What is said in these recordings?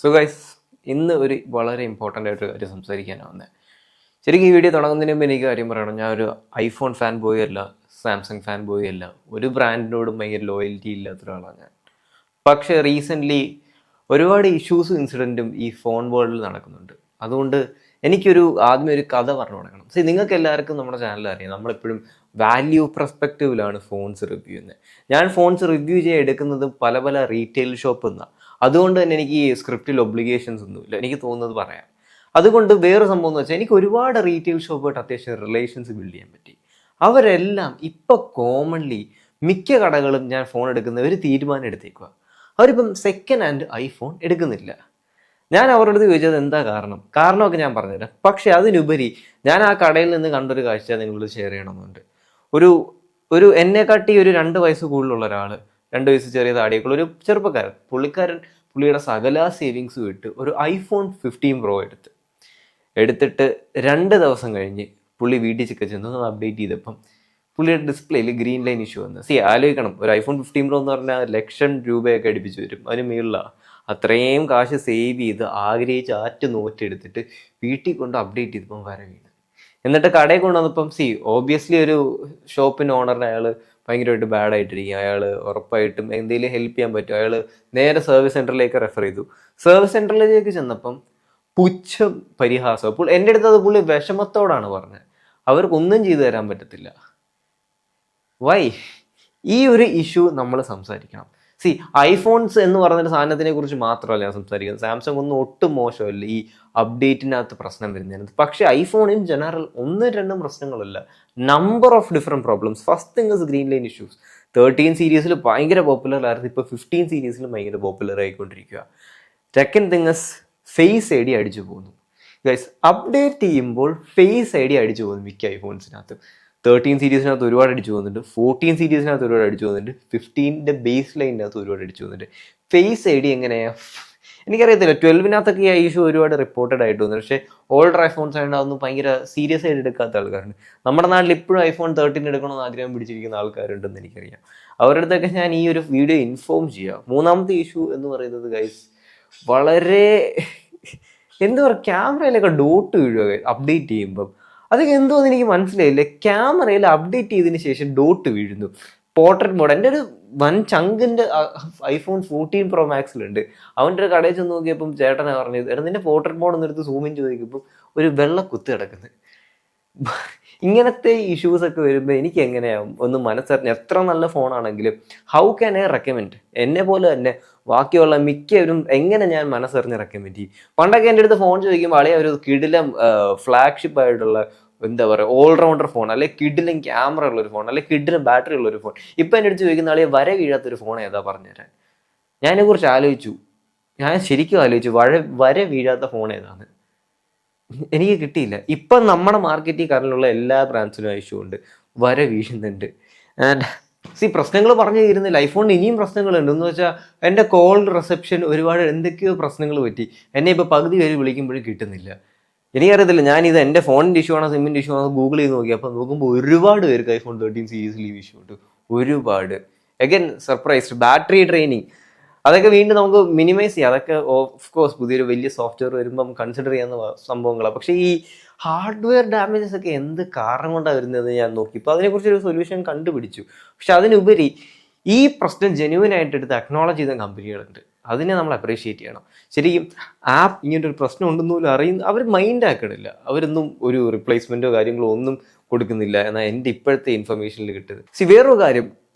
So guys, ഇന്ന് ഒരു വളരെ ഇമ്പോർട്ടൻ്റ് ആയിട്ടൊരു കാര്യം സംസാരിക്കാനാണ് വന്നത്. ശരിക്കും ഈ വീഡിയോ തുടങ്ങുന്നതിന് മുമ്പ് എനിക്ക് കാര്യം പറയണം. ഞാൻ ഒരു ഐഫോൺ ഫാൻ ബോയ് അല്ല, സാംസങ് ഫാൻ ബോയ് അല്ല, ഒരു ബ്രാൻഡിനോടും ഭയങ്കര ലോയൽറ്റി ഇല്ലാത്ത ഒരാളാണ് ഞാൻ. പക്ഷേ റീസെൻ്റ്ലി ഒരുപാട് ഇഷ്യൂസും ഇൻസിഡൻറ്റും ഈ ഫോൺ വേൾഡിൽ നടക്കുന്നുണ്ട്. അതുകൊണ്ട് ആദ്യമേ ഒരു കഥ പറഞ്ഞു തുടങ്ങണം. നിങ്ങൾക്ക് എല്ലാവർക്കും നമ്മുടെ ചാനൽ അറിയാം, നമ്മളെപ്പോഴും വാല്യൂ പെർസ്പെക്റ്റീവിലാണ് ഫോൺസ് റിവ്യൂ ചെയ്യുന്നത്. ഞാൻ ഫോൺസ് റിവ്യൂ ചെയ്യാൻ എടുക്കുന്നത് പല പല റീറ്റെയിൽ ഷോപ്പിൽ നിന്നാണ്. അതുകൊണ്ട് തന്നെ എനിക്ക് ഈ സ്ക്രിപ്റ്റിൽ ഒബ്ലിഗേഷൻസ് ഒന്നുമില്ല, എനിക്ക് തോന്നുന്നത് പറയാം. അതുകൊണ്ട് വേറെ സംഭവം എന്ന് വെച്ചാൽ എനിക്ക് ഒരുപാട് റീറ്റെയിൽ ഷോപ്പായിട്ട് അത്യാവശ്യം റിലേഷൻസ് ബിൽഡ് ചെയ്യാൻ പറ്റി. അവരെല്ലാം ഇപ്പം കോമൺലി മിക്ക കടകളും ഞാൻ ഫോൺ എടുക്കുന്ന ഒരു തീരുമാനം എടുത്തേക്കുക. അവരിപ്പം സെക്കൻഡ് ഹാൻഡ് ഐഫോൺ എടുക്കുന്നില്ല. ഞാൻ അവരുടെ അടുത്ത് ചോദിച്ചത് എന്താ കാരണമൊക്കെ ഞാൻ പറഞ്ഞുതരാം. പക്ഷെ അതിനുപരി ഞാൻ ആ കടയിൽ നിന്ന് കണ്ടൊരു കാഴ്ച നിങ്ങളോട് ഷെയർ ചെയ്യണമെന്നുണ്ട്. ഒരു എന്നെക്കാട്ടി ഒരു 2 വയസ്സ് കൂടുതലുള്ള ഒരാൾ, 2 വയസ്സ് ചെറിയ താടിയൊക്കെയുള്ള ഒരു ചെറുപ്പക്കാരൻ, പുള്ളിയുടെ സകല സേവിങ്സും ഇട്ട് ഒരു ഐഫോൺ 15 Pro എടുത്തിട്ട് 2 ദിവസം കഴിഞ്ഞ് പുള്ളി വീട്ടിൽ ചെന്ന് അപ്ഡേറ്റ് ചെയ്തപ്പം പുള്ളിയുടെ ഡിസ്പ്ലേയിൽ ഗ്രീൻ ലൈൻ ഇഷ്യൂ വന്നു. ആലോചിക്കണം, ഒരു ഐഫോൺ 15 Pro എന്ന് പറഞ്ഞാൽ ലക്ഷം രൂപയൊക്കെ അടുപ്പിച്ച് വരും. അതിന് മേളിലാണ് അത്രയും കാശ് സേവ് ചെയ്ത് ആഗ്രഹിച്ച് നോറ്റെടുത്തിട്ട് വീട്ടിൽ കൊണ്ട് അപ്ഡേറ്റ് ചെയ്തപ്പം വര വീണ്. എന്നിട്ട് കടയിൽ കൊണ്ടുവന്നപ്പം ഓബിയസ്ലി ഒരു ഷോപ്പിന് ഓണറിന് അയാൾ ഭയങ്കരമായിട്ട് ബാഡായിട്ടിരിക്കും. അയാൾ ഉറപ്പായിട്ടും എന്തെങ്കിലും ഹെൽപ്പ് ചെയ്യാൻ പറ്റും. അയാൾ നേരെ സർവീസ് സെൻറ്ററിലേക്ക് റെഫർ ചെയ്തു. സർവീസ് സെൻറ്ററിലേക്ക് ചെന്നപ്പം പുച്ഛം പരിഹാസം. അപ്പോൾ എൻ്റെ അടുത്ത് അത് പുള്ളി വിഷമത്തോടാണ് പറഞ്ഞത്, അവർക്കൊന്നും ചെയ്തു തരാൻ പറ്റത്തില്ല. വൈ? ഈ ഒരു ഇഷ്യൂ നമ്മൾ സംസാരിക്കണം. ഐഫോൺസ് എന്ന് പറയുന്ന സാധനത്തിനെ കുറിച്ച് മാത്രമല്ല ഞാൻ സംസാരിക്കുന്നത്. സാംസങ് ഒന്നും ഒട്ടും മോശമല്ല ഈ അപ്ഡേറ്റിനകത്ത് പ്രശ്നം വരുന്നതിനകത്ത്. പക്ഷേ ഐഫോൺ ഇൻ ജനറൽ 1-2 പ്രശ്നങ്ങളല്ല, number of different problems. First thing is green line issues. 13 സീരീസിൽ ഭയങ്കര പോപ്പുലർ ആയിരുന്നു, ഇപ്പോൾ 15 സീരീസിലും ഭയങ്കര പോപ്പുലർ ആയിക്കൊണ്ടിരിക്കുക. Second thing is face I D അടിച്ചു പോകുന്നു. ഗൈസ്, അപ്ഡേറ്റ് ചെയ്യുമ്പോൾ ഫേസ് ഐ ഡി അടിച്ചു പോകുന്നു മിക്ക ഐഫോൺസിനകത്ത്. 13 സീരീസിനകത്ത് ഒരുപാട് അടിച്ചു പോകുന്നുണ്ട്, 14 സീരീസിനകത്ത് ഒരുപാട് അടിച്ചു പോകുന്നുണ്ട്, 15ന്റെ ബേസ് ലൈനിനകത്ത് ഒരുപാട് അടിച്ചു പോകുന്നുണ്ട്. ഫേസ് ഐ ഡി എങ്ങനെയാണ് എനിക്കറിയത്തില്ല. 12നകത്തൊക്കെ ഈ ഇഷ്യൂ ഒരുപാട് റിപ്പോർട്ടഡ് ആയിട്ട് വന്നു. പക്ഷേ ഓൾഡർ ഐഫോൺസ് ആയതുകൊണ്ട് അതൊന്നും ഭയങ്കര സീരിയസ് ആയിട്ട് എടുക്കാത്ത ആൾക്കാരുണ്ട്. നമ്മുടെ നാട്ടിൽ ഇപ്പോഴും ഐഫോൺ 13 എടുക്കണമെന്ന് ആഗ്രഹം പിടിച്ചിരിക്കുന്ന ആൾക്കാരുണ്ടെന്ന് എനിക്കറിയാം. അവരുടെ അടുത്തൊക്കെ ഞാൻ ഈ ഒരു വീഡിയോ ഇൻഫോം ചെയ്യാം. മൂന്നാമത്തെ ഇഷ്യൂ എന്ന് പറയുന്നത് ഗൈസ്, വളരെ എന്താ പറയുക, ക്യാമറയിലൊക്കെ ഡോട്ട് വീഴുക അപ്ഡേറ്റ് ചെയ്യുമ്പം. അതൊക്കെ എന്തോന്ന് എനിക്ക് മനസ്സിലായില്ല. ക്യാമറയിൽ അപ്ഡേറ്റ് ചെയ്തതിന് ശേഷം ഡോട്ട് വീഴുന്നു. പോർട്രേറ്റ് മോഡ് എൻ്റെ ഒരു വൻ ചങ്കിൻ്റെ ഐഫോൺ 14 Pro Maxലുണ്ട്. അവൻ്റെ ഒരു കടയിൽ ചെന്ന് നോക്കിയപ്പം ചേട്ടനാണ് പറഞ്ഞത്, നിന്റെ പോർട്രേറ്റ് മോഡ് ഒന്നെടുത്ത് സൂമിൻ ചോദിക്കുമ്പോൾ ഒരു വെള്ള കുത്ത് കിടക്കുന്നത്. ഇങ്ങനത്തെ ഇഷ്യൂസൊക്കെ വരുമ്പോൾ എനിക്ക് എങ്ങനെയാവും ഒന്ന് മനസ്സറിഞ്ഞ്, എത്ര നല്ല ഫോണാണെങ്കിലും ഹൗ ക്യാൻ ഐ റെക്കമെൻഡ്? എന്നെ പോലെ തന്നെ ബാക്കിയുള്ള മിക്കവരും എങ്ങനെ ഞാൻ മനസ്സറിഞ്ഞ് റെക്കമെൻഡ് ചെയ്യും? പണ്ടൊക്കെ എൻ്റെ അടുത്ത് ഫോൺ ചോദിക്കുമ്പോൾ അളിയ ഒരു കിടിലം ഫ്ലാഗ്ഷിപ്പ് ആയിട്ടുള്ള എന്താ പറയുക ഓൾറൗണ്ടർ ഫോൺ, അല്ലെങ്കിൽ കിഡിലും ക്യാമറ ഉള്ളൊരു ഫോൺ, അല്ലെങ്കിൽ കിഡിലും ബാറ്ററി ഉള്ളൊരു ഫോൺ. ഇപ്പം എൻ്റെ അടുത്ത് ചോദിക്കുന്ന ആളെ വര വീഴാത്തൊരു ഫോൺ ഏതാ പറഞ്ഞുതരാൻ? ഞാനതിനെക്കുറിച്ച് ആലോചിച്ചു. ഞാൻ ശരിക്കും ആലോചിച്ചു, വര വീഴാത്ത ഫോൺ ഏതാണ്? എനിക്ക് കിട്ടിയില്ല. ഇപ്പം നമ്മുടെ മാർക്കറ്റിൽ കാരണമുള്ള എല്ലാ ബ്രാൻഡ്സിനും ഇഷ്യൂ ഉണ്ട്, വര വീഴുന്നുണ്ട്. ആൻഡ് പ്രശ്നങ്ങൾ പറഞ്ഞു തീരുന്നില്ല. ഐഫോണിന് ഇനിയും പ്രശ്നങ്ങളുണ്ട്. എന്ന് വെച്ചാൽ എൻ്റെ കോൾ റിസപ്ഷൻ ഒരുപാട് എന്തൊക്കെയോ പ്രശ്നങ്ങൾ പറ്റി. എന്നെ ഇപ്പോൾ പകുതി പേര് വിളിക്കുമ്പോഴും കിട്ടുന്നില്ല. എനിക്കറിയത്തില്ല, ഞാനിത് എൻ്റെ ഫോണിൻ്റെ ഇഷ്യൂ ആണോ സിമ്മിൻ്റെ ഇഷ്യൂ ആണോ ഗൂഗിൾ ചെയ്ത് നോക്കി. അപ്പോൾ നോക്കുമ്പോൾ ഒരുപാട് പേർക്ക് ഐഫോൺ 13 സീരീസിൽ ഈ ഇഷ്യൂ ഉണ്ട്. ഒരുപാട്. Again surprised. ബാറ്ററി ഡ്രെയിനിങ്, അതൊക്കെ വീണ്ടും നമുക്ക് മിനിമൈസ് ചെയ്യാം. അതൊക്കെ ഓഫ് കോഴ്സ് പുതിയൊരു വലിയ സോഫ്റ്റ്വെയർ വരുമ്പം കൺസിഡർ ചെയ്യുന്ന സംഭവങ്ങളാണ്. പക്ഷേ ഈ ഹാർഡ്വെയർ ഡാമേജസ് ഒക്കെ എന്ത് കാരണം കൊണ്ടാണ് വരുന്നതെന്ന് ഞാൻ നോക്കി. ഇപ്പോൾ അതിനെക്കുറിച്ചൊരു സൊല്യൂഷൻ കണ്ടുപിടിച്ചു. പക്ഷെ അതിനുപരി ഈ പ്രശ്നം ജെന്യുവൻ ആയിട്ട് എടുത്ത് അക്നോളജ് ചെയ്ത കമ്പനികളുണ്ട്. അതിനെ നമ്മൾ അപ്രീഷിയേറ്റ് ചെയ്യണം. ശരിക്കും ആപ്പ് ഇങ്ങനൊരു പ്രശ്നം ഉണ്ടെന്ന് പോലും അവർ മൈൻഡ് ആക്കണില്ല. അവരൊന്നും ഒരു റിപ്ലേസ്മെൻറ്റോ കാര്യങ്ങളോ ഒന്നും കൊടുക്കുന്നില്ല എന്നാണ് എൻ്റെ ഇപ്പോഴത്തെ ഇൻഫർമേഷനിൽ കിട്ടുന്നത്. വേറൊരു കാര്യം,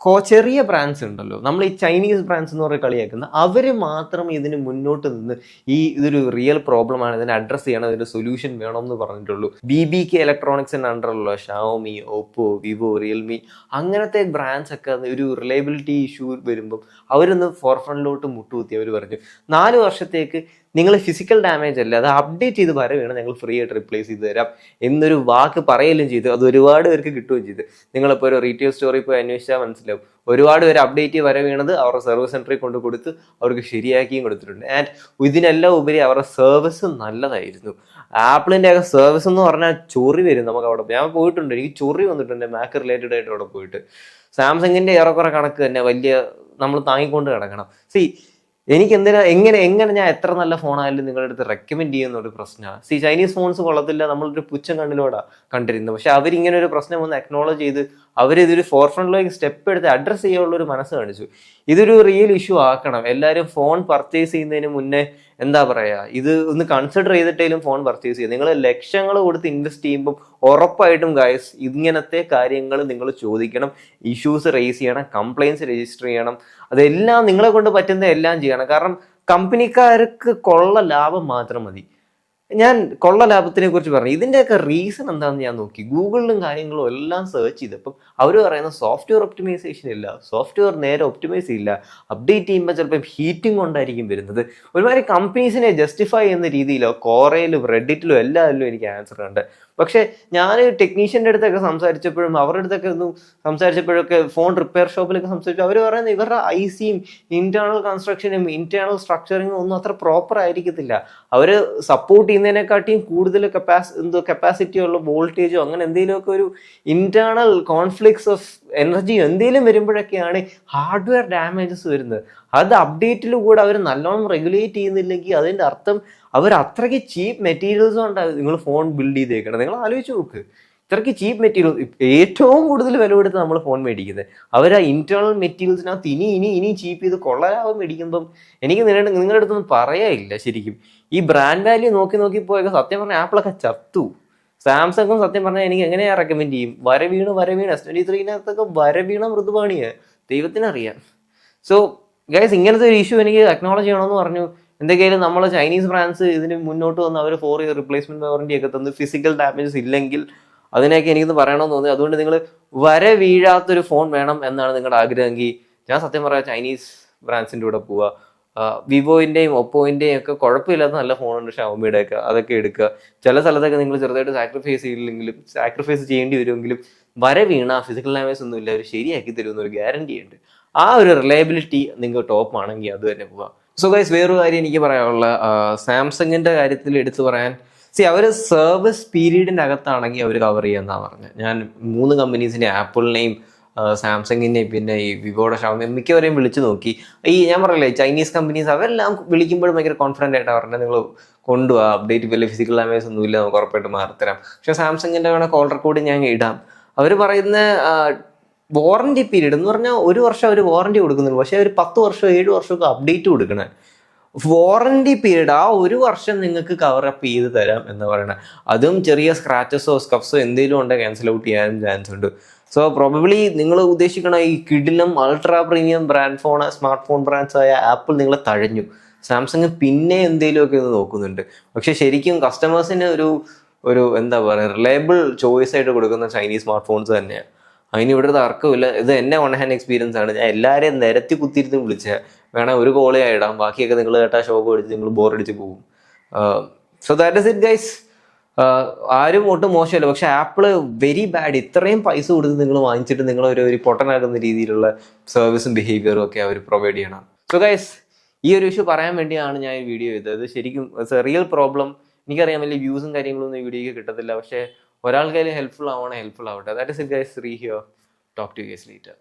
ചെറിയ ബ്രാൻഡ്സ് ഉണ്ടല്ലോ, നമ്മൾ ഈ ചൈനീസ് ബ്രാൻഡ്സ് എന്ന് പറഞ്ഞ് കളിയാക്കുന്ന, അവർ മാത്രം ഇതിന് മുന്നോട്ട് നിന്ന് ഇതൊരു റിയൽ പ്രോബ്ലമാണ്, ഇതിനെ അഡ്രസ്സ് ചെയ്യണം, ഇതിൻ്റെ സൊല്യൂഷൻ വേണം എന്ന് പറഞ്ഞിട്ടുള്ളൂ. BBK ഇലക്ട്രോണിക്സിൻ്റെ അണ്ടറിലുള്ള ഷാവോമി, ഓപ്പോ, വിവോ, റിയൽമി അങ്ങനത്തെ ബ്രാൻഡ്സ് ഒക്കെ ഒരു റിലയബിലിറ്റി ഇഷ്യൂ വരുമ്പം അവരൊന്ന് ഫോർഫ്രണ്ടിലോട്ട് മുട്ടുകുത്തി. അവർ പറഞ്ഞു 4 വർഷത്തേക്ക് നിങ്ങൾ ഫിസിക്കൽ ഡാമേജ് അല്ല, അത് അപ്ഡേറ്റ് ചെയ്ത് വരവേണം, ഞങ്ങൾ ഫ്രീ ആയിട്ട് റിപ്ലേസ് ചെയ്ത് തരാം എന്നൊരു വാക്ക് പറയുകയും ചെയ്തു. അത് ഒരുപാട് പേർക്ക് കിട്ടുകയും ചെയ്തു. നിങ്ങളിപ്പോൾ ഒരു റീറ്റെയിൽ സ്റ്റോറിൽ പോയി അന്വേഷിച്ചാൽ മനസ്സിലാവും, ഒരുപാട് പേര് അപ്ഡേറ്റ് ചെയ്ത് വരവേണത് അവരുടെ സർവീസ് സെൻറ്ററിൽ കൊണ്ട് കൊടുത്ത് അവർക്ക് ശരിയാക്കിയും കൊടുത്തിട്ടുണ്ട്. ആൻഡ് ഇതിനെല്ലാം ഉപരി അവരുടെ സർവീസ് നല്ലതായിരുന്നു. ആപ്പിളിൻ്റെ ഒക്കെ സർവീസ് എന്ന് പറഞ്ഞാൽ ചൊറി വരും നമുക്ക് അവിടെ. ഞാൻ പോയിട്ടുണ്ട്, എനിക്ക് ചൊറി വന്നിട്ടുണ്ട് മാക്ക് റിലേറ്റഡ് ആയിട്ട് അവിടെ പോയിട്ട്. സാംസങ്ങിൻ്റെ ഏറെക്കുറെ കണക്ക് തന്നെ വലിയ നമ്മൾ താങ്ങിക്കൊണ്ട് കിടക്കണം. എനിക്ക് എന്തിനാ എങ്ങനെ ഞാൻ എത്ര നല്ല ഫോണായാലും നിങ്ങളുടെ അടുത്ത് റെക്കമെൻഡ് ചെയ്യുന്ന ഒരു പ്രശ്നമാണ്. ചൈനീസ് ഫോൺസ് കൊള്ളത്തില്ല, നമ്മളൊരു പുച്ഛം കണ്ണിലൂടെ കണ്ടിരുന്നത്. പക്ഷെ അവരിങ്ങനെ ഒരു പ്രശ്നം ഒന്ന് അക്നോളജ് ചെയ്ത് അവരിതൊരു ഫോർ ഫ്രണ്ടിലേക്ക് സ്റ്റെപ്പ് എടുത്ത് അഡ്രസ്സ് ചെയ്യാനുള്ള ഒരു മനസ്സ് കാണിച്ചു. ഇതൊരു റിയൽ ഇഷ്യൂ ആക്കണം. എല്ലാവരും ഫോൺ പർച്ചേസ് ചെയ്യുന്നതിന് മുന്നേ എന്താ പറയാ, ഇത് ഒന്ന് കൺസിഡർ ചെയ്തിട്ടേലും ഫോൺ പർച്ചേസ് ചെയ്യുക. നിങ്ങൾ ലക്ഷങ്ങൾ കൊടുത്ത് ഇൻവെസ്റ്റ് ചെയ്യുമ്പോൾ ഉറപ്പായിട്ടും ഗൈസ് ഇങ്ങനത്തെ കാര്യങ്ങൾ നിങ്ങൾ ചോദിക്കണം, ഇഷ്യൂസ് റേസ് ചെയ്യണം, കംപ്ലയിൻസ് രജിസ്റ്റർ ചെയ്യണം. അതെല്ലാം നിങ്ങളെ കൊണ്ട് പറ്റുന്ന എല്ലാം ചെയ്യണം. കാരണം കമ്പനിക്കാർക്ക് കൊള്ള ലാഭം മാത്രം മതി. ഞാൻ കൊള്ള ലാഭത്തിനെ കുറിച്ച് പറഞ്ഞു. ഇതിൻ്റെയൊക്കെ റീസൺ എന്താണെന്ന് ഞാൻ നോക്കി, ഗൂഗിളിലും കാര്യങ്ങളും എല്ലാം സെർച്ച് ചെയ്തപ്പം അവർ പറയുന്ന സോഫ്റ്റ്വെയർ ഒപ്റ്റിമൈസേഷൻ ഇല്ല, സോഫ്റ്റ്വെയർ നേരെ ഒപ്റ്റിമൈസ് ഇല്ല, അപ്ഡേറ്റ് ചെയ്യുമ്പോൾ ചിലപ്പോൾ ഹീറ്റിംഗ് കൊണ്ടായിരിക്കും വരുന്നത്. ഒരുമാതിരി കമ്പനീസിനെ ജസ്റ്റിഫൈ ചെയ്യുന്ന രീതിയിലോ കോറയിലും റെഡിറ്റിലും എല്ലാത്തിലും എനിക്ക് ആൻസർ ഉണ്ട്. പക്ഷെ ഞാൻ ടെക്നീഷ്യൻ്റെ അടുത്തൊക്കെ സംസാരിച്ചപ്പോഴും അവരുടെ അടുത്തൊക്കെ ഒന്ന് സംസാരിച്ചപ്പോഴൊക്കെ ഫോൺ റിപ്പയർ ഷോപ്പിലൊക്കെ സംസാരിച്ചു, അവർ പറയുന്നത് ഇവരുടെ ഐസിയും ഇന്റേണൽ കൺസ്ട്രക്ഷനും ഇന്റേണൽ സ്ട്രക്ചറിങ്ങും ഒന്നും അത്ര പ്രോപ്പർ ആയിരിക്കത്തില്ല. അവർ സപ്പോർട്ട് ചെയ്യുന്നതിനെക്കാട്ടിയും കൂടുതൽ കപ്പാസിറ്റി ഉള്ള വോൾട്ടേജോ അങ്ങനെ എന്തെങ്കിലുമൊക്കെ ഒരു ഇന്റേണൽ കോൺഫ്ലിക്ട്സ് ഓഫ് എനർജിയോ എന്തെങ്കിലും വരുമ്പോഴൊക്കെയാണ് ഹാർഡ്വെയർ ഡാമേജസ് വരുന്നത്. അത് അപ്ഡേറ്റിൽ കൂടെ അവർ നല്ലോണം റെഗുലേറ്റ് ചെയ്യുന്നില്ലെങ്കിൽ അതിൻ്റെ അർത്ഥം അവർ അത്രയ്ക്ക് ചീപ്പ് മെറ്റീരിയൽസ് കൊണ്ടാണ് നിങ്ങൾ ഫോൺ ബിൽഡ് ചെയ്തേക്കണം. നിങ്ങൾ ആലോചിച്ച് നോക്ക്, ഇത്രയ്ക്ക് ചീപ്പ് മെറ്റീരിയൽ, ഏറ്റവും കൂടുതൽ വില കൊടുത്ത് നമ്മൾ ഫോൺ മേടിക്കുന്നത്, അവർ ആ ഇന്റേണൽ മെറ്റീരിയൽസിനകത്ത് ഇനി ചീപ്പ് ചെയ്ത് കൊള്ളലാഭം മേടിക്കുമ്പം എനിക്ക് നിങ്ങളുടെ അടുത്തൊന്നും പറയാനില്ല. ശരിക്കും ഈ ബ്രാൻഡ് വാല്യൂ നോക്കി പോയൊക്കെ സത്യം പറഞ്ഞാൽ ആപ്പിളൊക്കെ ചത്തു. സാംസങ്ങും സത്യം പറഞ്ഞാൽ എനിക്ക് എങ്ങനെയാ റെക്കമെൻഡ് ചെയ്യും? വരവീണ് S23 വരവീണ മൃദുപാണിയാണ്, ദൈവത്തിനറിയാം. സോ ഗൈസ് ഇങ്ങനത്തെ ഒരു ഇഷ്യൂ എനിക്ക് അക്നോളജ് ചെയ്യണമെന്ന് പറഞ്ഞു. എന്തൊക്കെയായാലും നമ്മൾ ചൈനീസ് ബ്രാൻഡ്സ് ഇതിന് മുന്നോട്ട് വന്ന് അവർ 4 year റിപ്ലേസ്മെന്റ് വാറണ്ടി ഒക്കെ തന്നു. ഫിസിക്കൽ ഡാമേജസ് ഇല്ലെങ്കിൽ അതിനൊക്കെ എനിക്കൊന്ന് പറയണമെന്ന് തോന്നി. അതുകൊണ്ട് നിങ്ങൾ വീഴാത്തൊരു ഫോൺ വേണം എന്നാണ് നിങ്ങളുടെ ആഗ്രഹമെങ്കിൽ ഞാൻ സത്യം പറയാം ചൈനീസ് ബ്രാൻഡ്സിൻ്റെ കൂടെ പോവുക. വിവോയിൻ്റെയും ഒപ്പോയിൻ്റെയും ഒക്കെ കുഴപ്പമില്ലാത്ത നല്ല ഫോണുണ്ട്, ഷവോമിയുടെ ഒക്കെ, അതൊക്കെ എടുക്കുക. ചില സ്ഥലത്തൊക്കെ നിങ്ങൾ ചെറുതായിട്ട് സാക്രിഫൈസ് ചെയ്യേണ്ടി വരുമെങ്കിലും വീണ ഫിസിക്കൽ ഡാമേജ് ഒന്നും ഇല്ല, അവർ ശരിയാക്കി തരുമെന്നൊരു ഗ്യാരണ്ടി ഉണ്ട്. ആ ഒരു റിലയബിലിറ്റി നിങ്ങൾ ടോപ്പ് ആണെങ്കിൽ അത് തന്നെ പോവാം. സോ ഗൈസ് വേറൊരു കാര്യം എനിക്ക് പറയാനുള്ള, സാംസങ്ങിന്റെ കാര്യത്തിൽ എടുത്തു പറയാൻ, അവർ സർവീസ് പീരീഡിന്റെ അകത്താണെങ്കിൽ അവർ കവർ ചെയ്യാന്നാണ് പറഞ്ഞത്. ഞാൻ 3 കമ്പനീസിനെ, ആപ്പിളിനെയും സാംസങ്ങിനെയും പിന്നെ ഈ വിവോയുടെ ഷവോമി മിക്കവരെയും വിളിച്ചു നോക്കി. ഞാൻ പറയില്ലേ ചൈനീസ് കമ്പനീസ് അവരെല്ലാം വിളിക്കുമ്പോഴും ഭയങ്കര കോൺഫിഡൻ്റ് ആയിട്ടാണ് പറഞ്ഞത്, നിങ്ങൾ കൊണ്ടുപോകാം, അപ്ഡേറ്റ് വലിയ ഫിസിക്കൽ ഡാമേജ് ഒന്നും ഇല്ല, നമുക്ക് ഉറപ്പായിട്ട് മാറിത്തരാം. പക്ഷേ സാംസങ്ങിന്റെ വേണേൽ കോൾ റെക്കോർഡ് ഞാൻ ഇടാം. അവർ പറയുന്ന വാറണ്ടി പീരീഡ് എന്ന് പറഞ്ഞാൽ 1 വർഷം അവർ വാറണ്ടി കൊടുക്കുന്നുള്ളൂ, പക്ഷേ അവർ 10 വർഷം 7 വർഷമൊക്കെ അപ്ഡേറ്റ് കൊടുക്കണേ. വാറണ്ടി പീരീഡ് ആ 1 വർഷം നിങ്ങൾക്ക് കവറപ്പ് ചെയ്ത് തരാം എന്ന് പറയണത്. അതും ചെറിയ സ്ക്രാച്ചസോ സ്കഫ്സോ എന്തെങ്കിലും ഉണ്ടെങ്കിൽ ക്യാൻസൽ ഔട്ട് ചെയ്യാനും ചാൻസ് ഉണ്ട്. സോ പ്രോബബ്ലി നിങ്ങൾ ഉദ്ദേശിക്കണ ഈ കിഡിലും ultra premium smartphone brands ആയ ആപ്പിൾ നിങ്ങളെ തഴഞ്ഞു. സാംസങ് പിന്നെ എന്തെങ്കിലുമൊക്കെ ഒന്ന് നോക്കുന്നുണ്ട്. പക്ഷെ ശരിക്കും കസ്റ്റമേഴ്സിന് ഒരു എന്താ പറയുക റിലയബിൾ ചോയ്സ് ആയിട്ട് കൊടുക്കുന്ന ചൈനീസ് സ്മാർട്ട് ഫോൺസ് തന്നെയാണ്. അതിന് ഇവിടെ തർക്കമില്ല. ഇത് എന്നെ വൺ ഹാൻഡ് എക്സ്പീരിയൻസ് ആണ്. ഞാൻ എല്ലാവരെയും നിരത്തി കുത്തിയിരുന്ന് വിളിച്ചാൽ വേണേൽ ഒരു കോളേ ഇടാം, ബാക്കിയൊക്കെ നിങ്ങൾ കേട്ടാൽ ഷോക്ക് അടിച്ച് നിങ്ങൾ ബോറടിച്ച് പോകും. So that is it guys. ആരും ഒട്ടും മോശമല്ല, പക്ഷെ ആപ്പിള് വെരി ബാഡ്. ഇത്രയും പൈസ കൊടുത്ത് നിങ്ങൾ വാങ്ങിച്ചിട്ട് നിങ്ങൾ ഒരു പൊട്ടനാകുന്ന രീതിയിലുള്ള സർവീസും ബിഹേവിയറും ഒക്കെ അവർ പ്രൊവൈഡ് ചെയ്യണം. സോ ഗൈസ് ഈ ഒരു ഇഷ്യൂ പറയാൻ വേണ്ടിയാണ് ഞാൻ ഈ വീഡിയോ ചെയ്തത്. ശരിക്കും ഇറ്റ്സ് എ റിയൽ പ്രോബ്ലം. എനിക്കറിയാം വലിയ വ്യൂസും കാര്യങ്ങളൊന്നും ഈ വീഡിയോയ്ക്ക് കിട്ടത്തില്ല, പക്ഷേ ഒരാൾക്കാരും ഹെൽപ്ഫുൾ ആവട്ടെ. That is it guys. Sree here. Talk to you guys later.